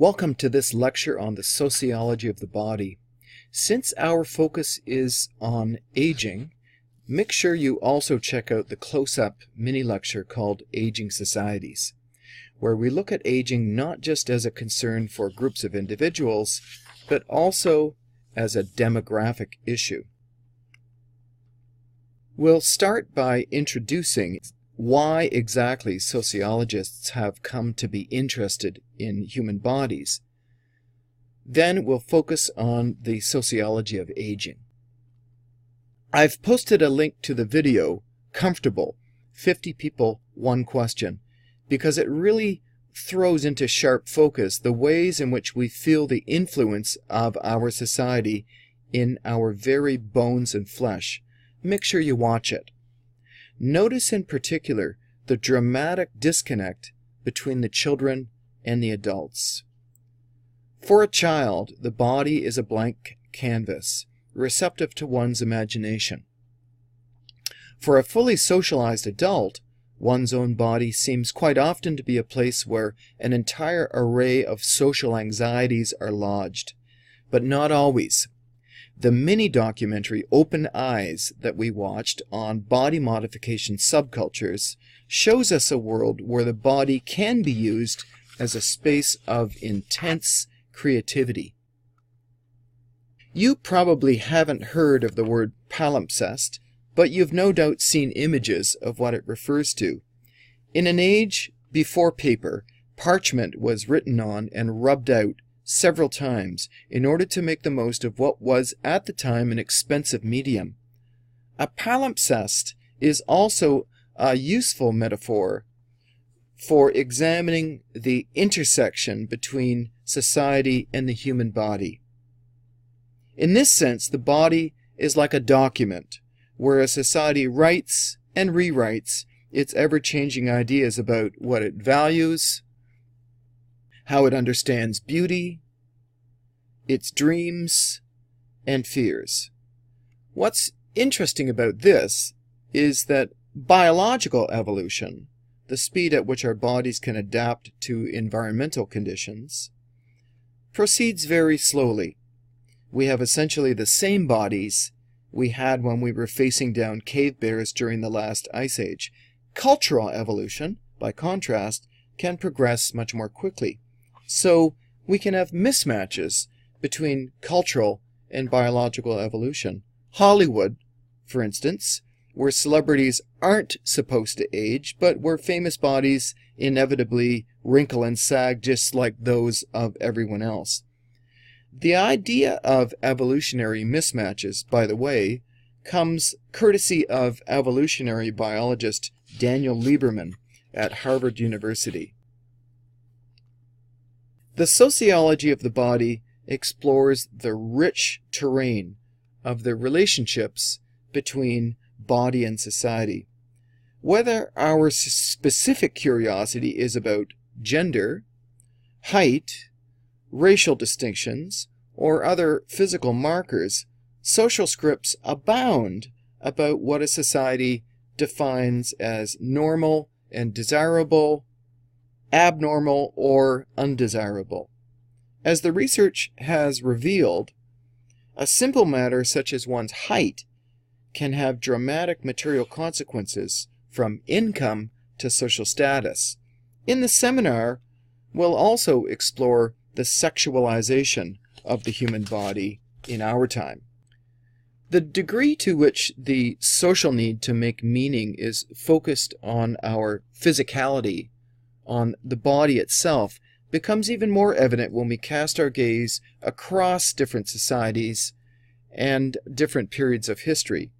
Welcome to this lecture on the sociology of the body. Since our focus is on aging, make sure you also check out the close-up mini-lecture called Aging Societies, where we look at aging not just as a concern for groups of individuals, but also as a demographic issue. We'll start by introducing why exactly sociologists have come to be interested in human bodies. Then we'll focus on the sociology of aging. I've posted a link to the video, Comfortable, 50 People, One Question, because it really throws into sharp focus the ways in which we feel the influence of our society in our very bones and flesh. Make sure you watch it. Notice in particular the dramatic disconnect between the children and the adults. For a child, the body is a blank canvas, receptive to one's imagination. For a fully socialized adult, one's own body seems quite often to be a place where an entire array of social anxieties are lodged, but not always. The mini-documentary Open Eyes that we watched on body modification subcultures shows us a world where the body can be used as a space of intense creativity. You probably haven't heard of the word palimpsest, but you've no doubt seen images of what it refers to. In an age before paper, parchment was written on and rubbed out several times in order to make the most of what was at the time an expensive medium. A palimpsest is also a useful metaphor for examining the intersection between society and the human body. In this sense, the body is like a document, where a society writes and rewrites its ever-changing ideas about what it values, how it understands beauty, its dreams, and fears. What's interesting about this is that biological evolution, the speed at which our bodies can adapt to environmental conditions, proceeds very slowly. We have essentially the same bodies we had when we were facing down cave bears during the last ice age. Cultural evolution, by contrast, can progress much more quickly. So we can have mismatches between cultural and biological evolution. Hollywood, for instance, where celebrities aren't supposed to age, but where famous bodies inevitably wrinkle and sag just like those of everyone else. The idea of evolutionary mismatches, by the way, comes courtesy of evolutionary biologist Daniel Lieberman at Harvard University. The sociology of the body explores the rich terrain of the relationships between body and society. Whether our specific curiosity is about gender, height, racial distinctions, or other physical markers, social scripts abound about what a society defines as normal and desirable, abnormal, or undesirable. As the research has revealed, a simple matter such as one's height can have dramatic material consequences from income to social status. In the seminar, we'll also explore the sexualization of the human body in our time. The degree to which the social need to make meaning is focused on our physicality, on the body itself, becomes even more evident when we cast our gaze across different societies and different periods of history.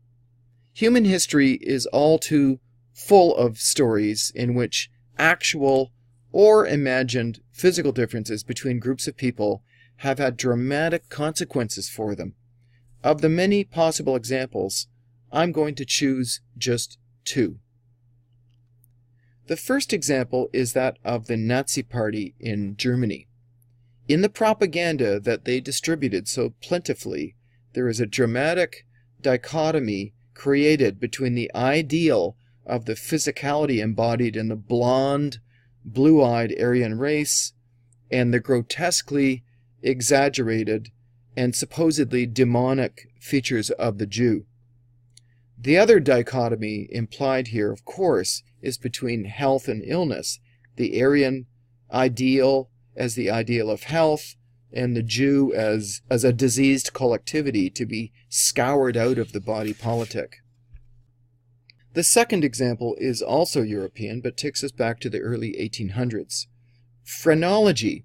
Human history is all too full of stories in which actual or imagined physical differences between groups of people have had dramatic consequences for them. Of the many possible examples, I'm going to choose just two. The first example is that of the Nazi Party in Germany. In the propaganda that they distributed so plentifully, there is a dramatic dichotomy created between the ideal of the physicality embodied in the blonde, blue-eyed Aryan race and the grotesquely exaggerated and supposedly demonic features of the Jew. The other dichotomy implied here, of course, is between health and illness, the Aryan ideal as the ideal of health, and the Jew as a diseased collectivity to be scoured out of the body politic. The second example is also European, but takes us back to the early 1800s. Phrenology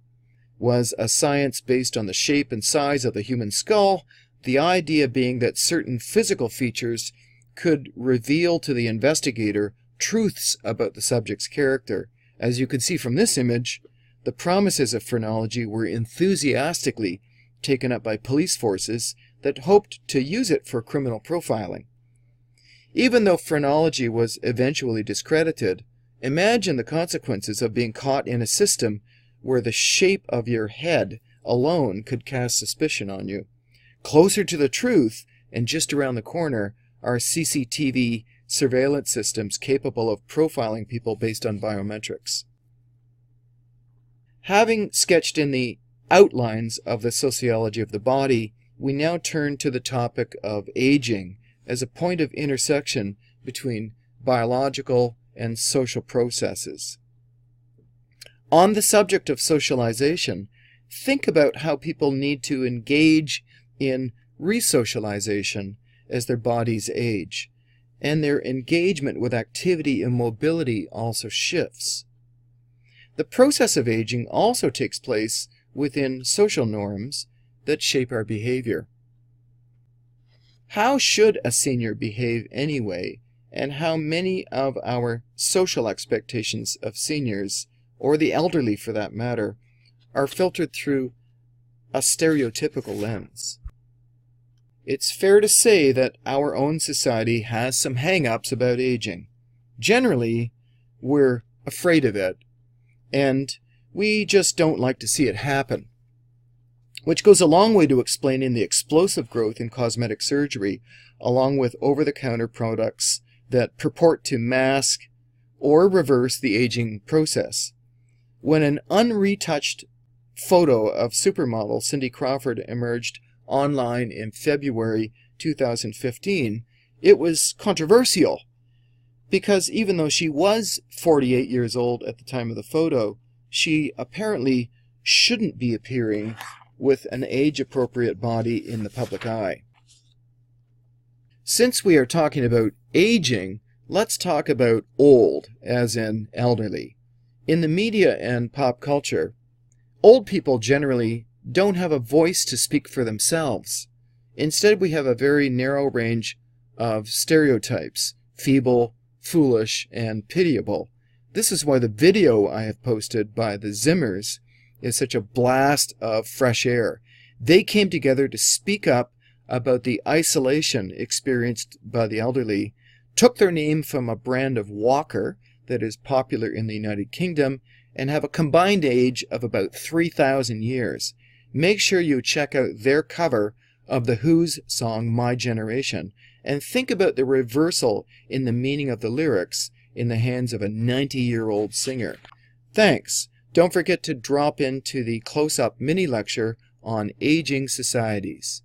was a science based on the shape and size of the human skull, the idea being that certain physical features could reveal to the investigator truths about the subject's character. As you can see from this image, the promises of phrenology were enthusiastically taken up by police forces that hoped to use it for criminal profiling. Even though phrenology was eventually discredited, imagine the consequences of being caught in a system where the shape of your head alone could cast suspicion on you. Closer to the truth, and just around the corner, are CCTV surveillance systems capable of profiling people based on biometrics. Having sketched in the outlines of the sociology of the body, we now turn to the topic of aging as a point of intersection between biological and social processes. On the subject of socialization, think about how people need to engage in resocialization as their bodies age, and their engagement with activity and mobility also shifts. The process of aging also takes place within social norms that shape our behavior. How should a senior behave anyway, and how many of our social expectations of seniors, or the elderly for that matter, are filtered through a stereotypical lens? It's fair to say that our own society has some hang-ups about aging. Generally, we're afraid of it, and we just don't like to see it happen. Which goes a long way to explaining the explosive growth in cosmetic surgery, along with over-the-counter products that purport to mask or reverse the aging process. When an unretouched photo of supermodel Cindy Crawford emerged online in February 2015, it was controversial, because even though she was 48 years old at the time of the photo, she apparently shouldn't be appearing with an age-appropriate body in the public eye. Since we are talking about aging, let's talk about old, as in elderly. In the media and pop culture, old people generally don't have a voice to speak for themselves. Instead, we have a very narrow range of stereotypes: feeble, foolish, and pitiable. This is why the video I have posted by the Zimmers is such a blast of fresh air. They came together to speak up about the isolation experienced by the elderly, took their name from a brand of walker that is popular in the United Kingdom, and have a combined age of about 3,000 years. Make sure you check out their cover of The Who's song My Generation, and think about the reversal in the meaning of the lyrics in the hands of a 90-year-old singer. Thanks. Don't forget to drop into the close-up mini lecture on aging societies.